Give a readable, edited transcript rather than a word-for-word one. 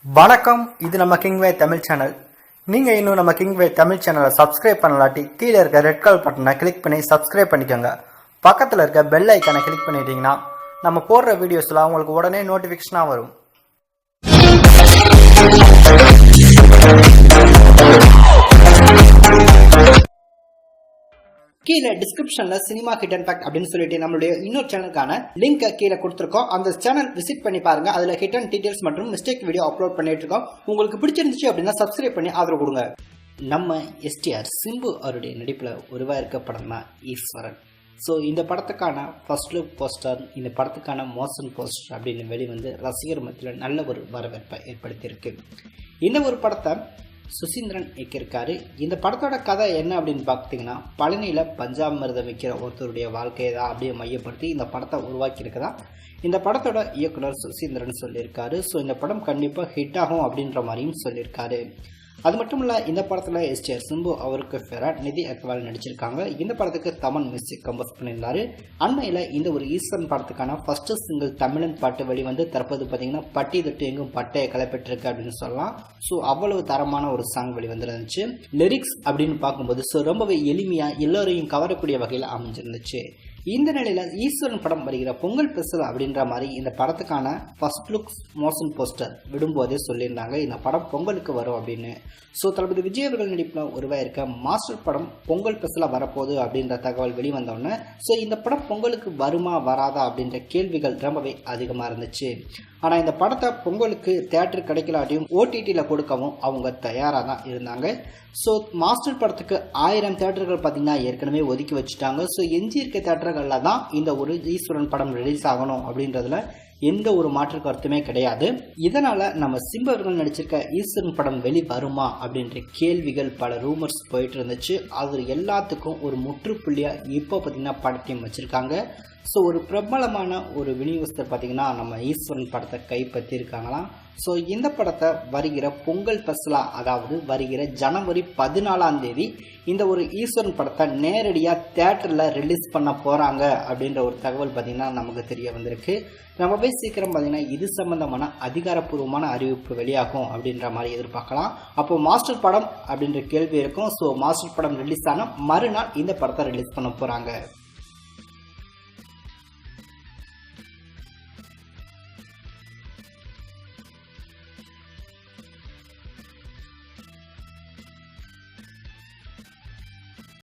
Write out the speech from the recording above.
வணக்கம். இது நம்ம கிங்வே தமிழ் சேனல். நீங்கள் இன்னும் நம்ம கிங்வே தமிழ் சேனலை சப்ஸ்கிரைப் பண்ணலாட்டி கீழே இருக்க ரெட் கலர் பட்டனை கிளிக் பண்ணி சப்ஸ்கிரைப் பண்ணிக்கோங்க. பக்கத்தில் இருக்க பெல் ஐக்கானை கிளிக் பண்ணிட்டீங்கன்னா நம்ம போடுற வீடியோஸ்லாம் உங்களுக்கு உடனே நோட்டிஃபிகேஷனாக வரும். கீழே டிஸ்கிரிப்ஷன்ல சினிமா ஹிடன் ஃபேக்ட் அப்படின்னு சொல்லிட்டு நம்மளுடைய இன்னொரு சேனலுக்கான லிங்க் கீழே கொடுத்துருக்கோம். அந்த சேனல் விசிட் பண்ணி பாருங்க. அதுல ஹிடன் டீடைல்ஸ் மற்றும் மிஸ்டேக் வீடியோ அப்லோட் பண்ணிட்டு இருக்கோம். உங்களுக்கு பிடிச்சிருந்துச்சு அப்படின்னா சப்ஸ்கிரைப் பண்ணி ஆதரவு கொடுங்க. நம்ம எஸ்டிஆர் சிம்பு அவருடைய நடிப்பில் உருவாயிருக்க படம் தான் ஈஸ்வரன். ஸோ இந்த படத்துக்கான ஃபர்ஸ்ட் லுக் போஸ்டர், இந்த படத்துக்கான மோஷன் போஸ்டர் அப்படின்னு வெளிவந்து ரசிகர் மத்தியில் நல்ல ஒரு வரவேற்பை ஏற்படுத்தியிருக்கு. இந்த ஒரு படத்தை சுசீந்திரன் இயக்கியிருக்காரு. இந்த படத்தோட கதை என்ன அப்படின்னு பார்த்தீங்கன்னா, பழனியில் பஞ்சாமிர்தம் விற்கிற ஒருத்தருடைய வாழ்க்கையை தான் அப்படியே மையப்படுத்தி இந்த படத்தை உருவாக்கியிருக்கதா இந்த படத்தோட இயக்குனர் சுசீந்திரன் சொல்லியிருக்காரு. ஸோ இந்த படம் கண்டிப்பாக ஹிட் ஆகும் அப்படின்ற மாதிரியும் சொல்லியிருக்காரு. அது மட்டும் இல்லை, இந்த படத்தில் எஸ்டிஆர் சிம்பு அவருக்கு ஃபெராட் நிதி அக்வால் நடிச்சிருக்காங்க. இந்த படத்துக்கு தமன் மியூசிக் கம்போஸ் பண்ணியிருந்தாரு. அண்மையில் இந்த ஒரு ஈஸ்வரன் படத்துக்கான ஃபர்ஸ்ட் சிங்கிள் தமிழன் பாட்டு வெளிவந்து தற்போது பார்த்தீங்கன்னா பட்டி தொட்டு எங்கும் பட்டையை கிளப்பிட்டிருக்கு அப்படின்னு சொல்லலாம். ஸோ அவ்வளவு தரமான ஒரு சாங் வெளிவந்துருந்துச்சு. லிரிக்ஸ் அப்படின்னு பார்க்கும்போது ஸோ ரொம்பவே எளிமையாக எல்லோரையும் கவரக்கூடிய வகையில் அமைஞ்சிருந்துச்சு. இந்த நிலையில ஈஸ்வரன் படம் வருகிற பொங்கல் ஸ்பெஷல் அப்படின்ற மாதிரி இந்த படத்துக்கான ஃபர்ஸ்ட் லுக் மோஷன் போஸ்டர் விடும்போதே சொல்லியிருந்தாங்க இந்த படம் பொங்கலுக்கு வரும் அப்படின்னு. ஸோ தளபதி விஜய் அவர்கள் நடிப்பில் உருவாயிருக்க மாஸ்டர் படம் பொங்கல் ஸ்பெஷலாக வரப்போகுது அப்படின்ற தகவல் வெளிவந்தோடனே ஸோ இந்த படம் பொங்கலுக்கு வருமா வராதா அப்படின்ற கேள்விகள் ரொம்பவே அதிகமாக இருந்துச்சு. ஆனால் இந்த படத்தை பொங்கலுக்கு தேட்டர் கிடைக்கலாட்டியும் ஓடிடியில் கொடுக்கவும் அவங்க தயாராக தான் இருந்தாங்க. ஸோ மாஸ்டர் படத்துக்கு 1000 தேட்டர்கள் பார்த்தீங்கன்னா ஏற்கனவே ஒதுக்கி வச்சுட்டாங்க. ஸோ எஞ்சி இருக்க தேட்டர்களில் தான் இந்த ஒரு ஈஸ்வரன் படம் ரிலீஸ் ஆகணும் அப்படின்றதுல எந்த ஒரு மாற்று கருத்துமே கிடையாது. இதனால நம்ம சிம்பு அவர்கள் நடிச்சிருக்க ஈஸ்வரன் படம் வெளி வருமா அப்படின்ற கேள்விகள் பல ரூமர்ஸ் போயிட்டு இருந்துச்சு. அது எல்லாத்துக்கும் ஒரு முற்றுப்புள்ளியா இப்போ பார்த்தீங்கன்னா படத்தையும் வச்சிருக்காங்க. ஸோ ஒரு பிரபலமான ஒரு விநியோகஸ்தர் பார்த்தீங்கன்னா நம்ம ஈஸ்வரன் படத்தை கைப்பற்றியிருக்காங்களாம். ஸோ இந்த படத்தை வருகிற பொங்கல் ஸ்பெஷலாக, அதாவது வருகிற ஜனவரி 14 இந்த ஒரு ஈஸ்வரன் படத்தை நேரடியாக தேட்டரில் ரிலீஸ் பண்ண போகிறாங்க அப்படின்ற ஒரு தகவல் பார்த்திங்கன்னா நமக்கு தெரிய வந்திருக்கு. ரொம்பவே சீக்கிரம் பார்த்திங்கன்னா இது சம்பந்தமான அதிகாரப்பூர்வமான அறிவிப்பு வெளியாகும் அப்படின்ற மாதிரி எதிர்பார்க்கலாம். அப்போ மாஸ்டர் படம் அப்படின்ற கேள்வி இருக்கும். ஸோ மாஸ்டர் படம் ரிலீஸ் ஆன மறுநாள் இந்த படத்தை ரிலீஸ் பண்ண போகிறாங்க.